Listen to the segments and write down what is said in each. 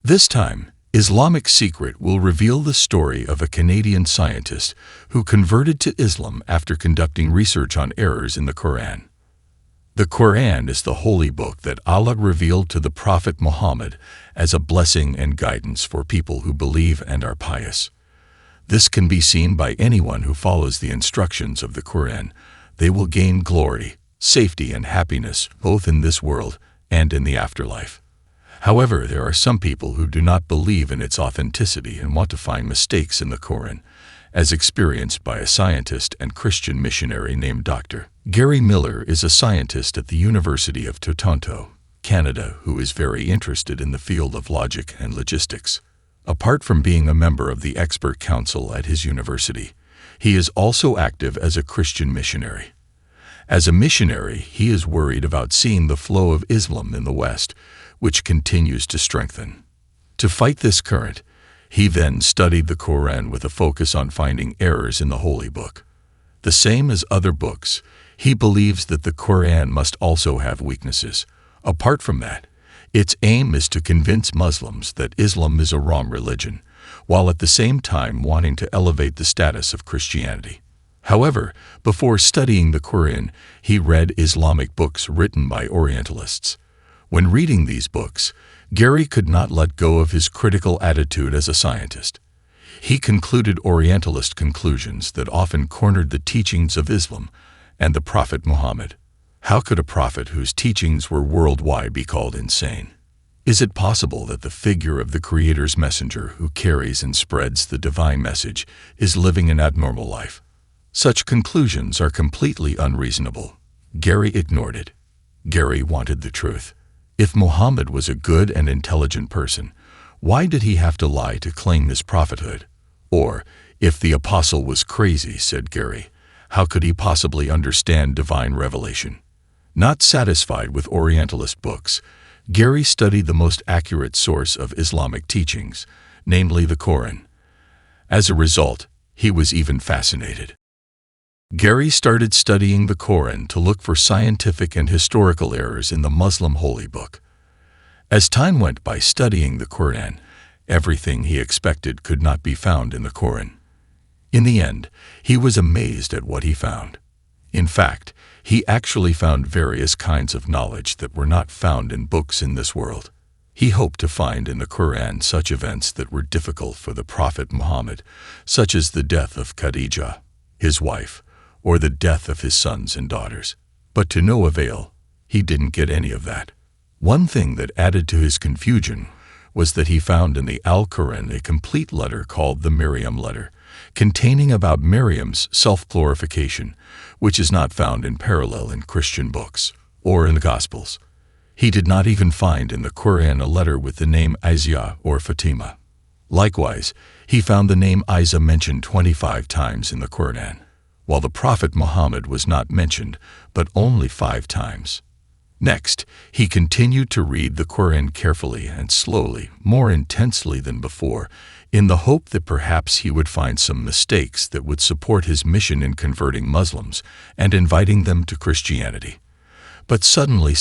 This time, Islamic Secret will reveal the story of a Canadian scientist who converted to Islam after conducting research on errors in the Quran. The Quran is the holy book that Allah revealed to the Prophet Muhammad as a blessing and guidance for people who believe and are pious. This can be seen by anyone who follows the instructions of the Quran. They will gain glory, safety, and happiness both in this world and in the afterlife. However, there are some people who do not believe in its authenticity and want to find mistakes in the Quran, as experienced by a scientist and Christian missionary named Dr. Gary Miller is a scientist at the University of Toronto, Canada, who is very interested in the field of logic and logistics. Apart from being a member of the expert council at his university, he is also active as a Christian missionary. As a missionary, he is worried about seeing the flow of Islam in the West, which continues to strengthen. To fight this current, he then studied the Quran with a focus on finding errors in the Holy Book. The same as other books, he believes that the Quran must also have weaknesses. Apart from that, its aim is to convince Muslims that Islam is a wrong religion, while at the same time wanting to elevate the status of Christianity. However, before studying the Quran, he read Islamic books written by Orientalists. When reading these books, Gary could not let go of his critical attitude as a scientist. He concluded Orientalist conclusions that often cornered the teachings of Islam and the Prophet Muhammad. How could a prophet whose teachings were worldwide be called insane? Is it possible that the figure of the Creator's messenger who carries and spreads the divine message is living an abnormal life? Such conclusions are completely unreasonable. Gary ignored it. Gary wanted the truth. If Muhammad was a good and intelligent person, why did he have to lie to claim his prophethood? Or, if the apostle was crazy, said Gary, how could he possibly understand divine revelation? Not satisfied with Orientalist books, Gary studied the most accurate source of Islamic teachings, namely the Quran. As a result, he was even fascinated. Gary started studying the Quran to look for scientific and historical errors in the Muslim holy book. As time went by studying the Quran, everything he expected could not be found in the Quran. In the end, he was amazed at what he found. In fact, he actually found various kinds of knowledge that were not found in books in this world. He hoped to find in the Quran such events that were difficult for the Prophet Muhammad, such as the death of Khadijah, his wife, or the death of his sons and daughters. But to no avail, he didn't get any of that. One thing that added to his confusion was that he found in the Al-Quran a complete letter called the Maryam letter, containing about Maryam's self-glorification, which is not found in parallel in Christian books or in the Gospels. He did not even find in the Quran a letter with the name Isaiah or Fatima. Likewise, he found the name Isa mentioned 25 times in the Quran, while the Prophet Muhammad was not mentioned, but only 5 times. Next, he continued to read the Quran carefully and slowly, more intensely than before, in the hope that perhaps he would find some mistakes that would support his mission in converting Muslims and inviting them to Christianity. But suddenly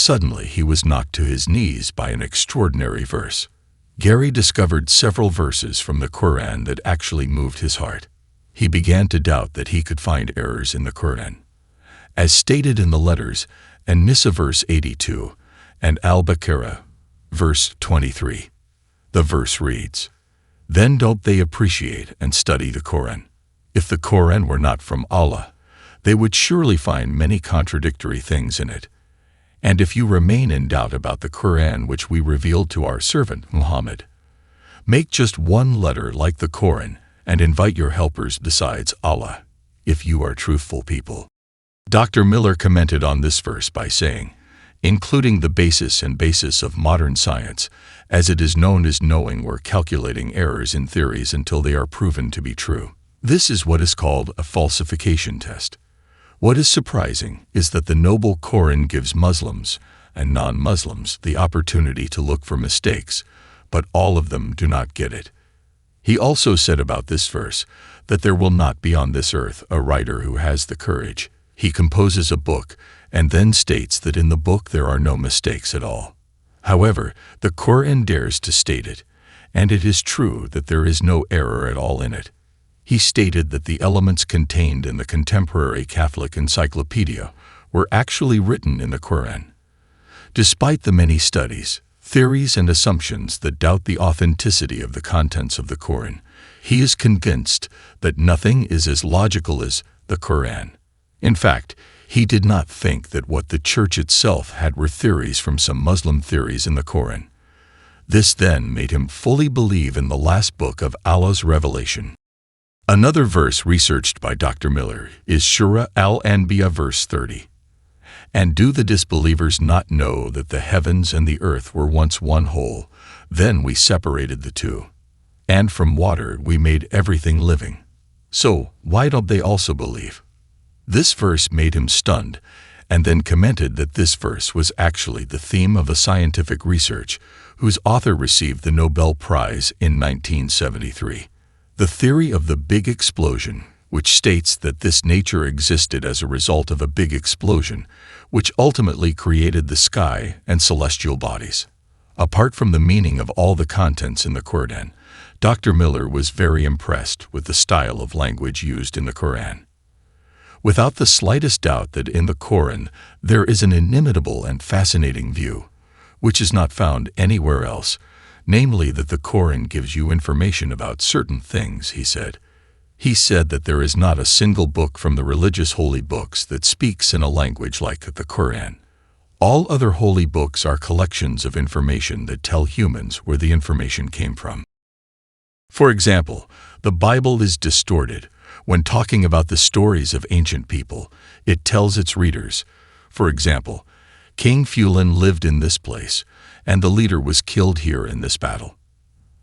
he was knocked to his knees by an extraordinary verse. Gary discovered several verses from the Quran that actually moved his heart. He began to doubt that he could find errors in the Quran. As stated in the letters, An-Nisa verse 82, and Al-Baqarah verse 23. The verse reads, "Then don't they appreciate and study the Quran? If the Quran were not from Allah, they would surely find many contradictory things in it. And if you remain in doubt about the Quran which we revealed to our servant Muhammad, make just one letter like the Quran and invite your helpers besides Allah, if you are truthful people." Dr. Miller commented on this verse by saying, including the basis of modern science, as it is known as knowing or calculating errors in theories until they are proven to be true. This is what is called a falsification test. What is surprising is that the noble Quran gives Muslims and non-Muslims the opportunity to look for mistakes, but all of them do not get it. He also said about this verse that there will not be on this earth a writer who has the courage. He composes a book and then states that in the book there are no mistakes at all. However, the Quran dares to state it, and it is true that there is no error at all in it. He stated that the elements contained in the contemporary Catholic encyclopedia were actually written in the Quran. Despite the many studies, theories, and assumptions that doubt the authenticity of the contents of the Quran, he is convinced that nothing is as logical as the Quran. In fact, he did not think that what the Church itself had were theories from some Muslim theories in the Quran. This then made him fully believe in the last book of Allah's revelation. Another verse researched by Dr. Miller is Surah Al-Anbiya verse 30. And do the disbelievers not know that the heavens and the earth were once one whole? Then we separated the two. And from water we made everything living. So why don't they also believe? This verse made him stunned, and then commented that this verse was actually the theme of a scientific research whose author received the Nobel Prize in 1973. The theory of the big explosion, which states that this nature existed as a result of a big explosion, which ultimately created the sky and celestial bodies. Apart from the meaning of all the contents in the Quran, Dr. Miller was very impressed with the style of language used in the Quran. Without the slightest doubt that in the Quran there is an inimitable and fascinating view, which is not found anywhere else, namely that the Quran gives you information about certain things, he said. He said that there is not a single book from the religious holy books that speaks in a language like the Quran. All other holy books are collections of information that tell humans where the information came from. For example, the Bible is distorted. When talking about the stories of ancient people, it tells its readers, for example, King Fulon lived in this place, and the leader was killed here in this battle.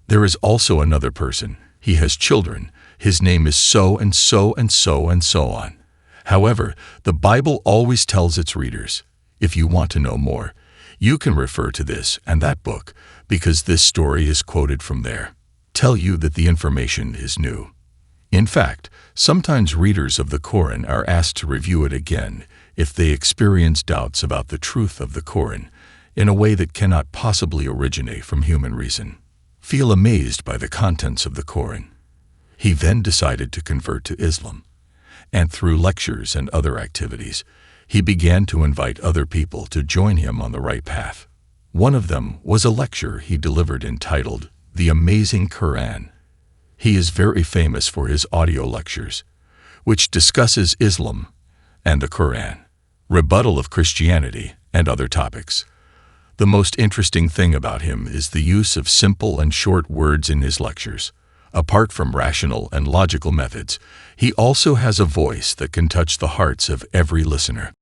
There is also another person. He has children. His name is so and so and so and so on. However, the Bible always tells its readers, if you want to know more, you can refer to this and that book, because this story is quoted from there. Tell you that the information is new. In fact, sometimes readers of the Quran are asked to review it again if they experience doubts about the truth of the Quran in a way that cannot possibly originate from human reason. Feel amazed by the contents of the Quran. He then decided to convert to Islam, and through lectures and other activities, he began to invite other people to join him on the right path. One of them was a lecture he delivered entitled The Amazing Quran. He is very famous for his audio lectures, which discusses Islam and the Quran, rebuttal of Christianity, and other topics. The most interesting thing about him is the use of simple and short words in his lectures. Apart from rational and logical methods, he also has a voice that can touch the hearts of every listener.